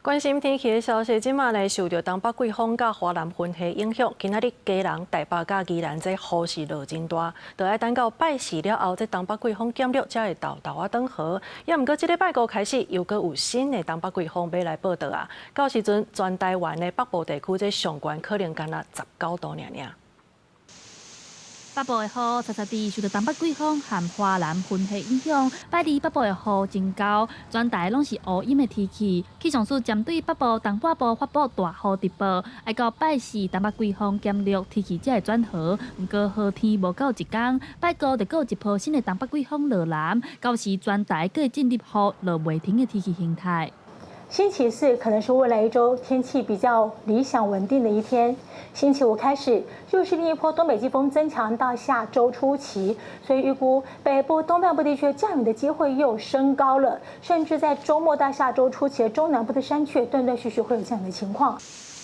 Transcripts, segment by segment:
关心天气的消息，即马呢受到东北季风甲华南云系影响，今仔日嘉南、台北甲宜兰这雨势落真大，就要等到拜四了后，这东北季风减弱，才会豆啊转好。也毋过，即礼拜五开始，又搁有新的东北季风要来报道啊。到时阵，全台湾的北部地区这上悬可能干那19度尔。北部的雨查查地受到东北季风和华南云系影响，拜二北部的雨真高，全台拢是乌阴的天气。气象署针对北部、东半部发布大雨特报，要到拜四东北季风减弱，天气才会转好。不过好天无够一天，拜五就有一波新的东北季风落南，到时全台各会进入雨落袂停的天气形态。星期四可能是未来一周天气比较理想稳定的一天。星期五开始，又是另一波东北季风增强到下周初期，所以预估北部、东半部地区降雨的机会又升高了，甚至在周末到下周初期，中南部的山区断断续续会有这样的情况。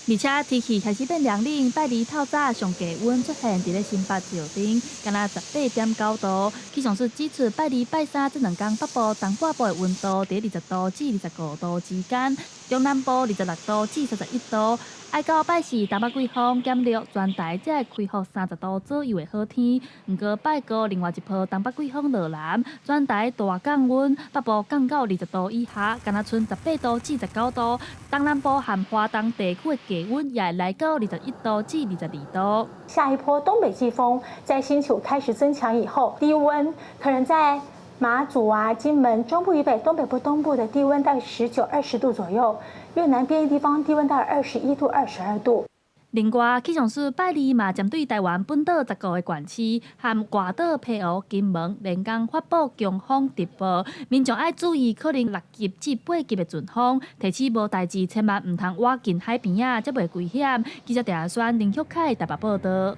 而且天气开始变凉冷，拜二透早上低温出现伫咧新北石顶，敢若18.9度。气象署指出，拜二、拜三这两天北部、东半部的温度伫20度至25度之间，中南部26度至31度。爱到拜四东北季风减弱，全台才会恢复30度左右的好天。不过拜五另外一波东北季风落南，全台大降温，北部降到20度以下，敢若剩18度至19度。东南部和华东地区的低温也会来到21度至22度。下一波东北季风在星期五开始增强以后，低温可能在马祖啊、金门、中部以北、东北部、东部的低温大概19、20度左右，越南边的地方低温大概21度、22度。另外，气象署拜二嘛针对台湾本岛10个县市和外岛澎湖、金门连共发布强风特报，民众要注意可能6级至8级的阵风，提醒无代志千万唔通挖近海边啊，则袂危险。记者陈亚轩、林旭凯台北报道。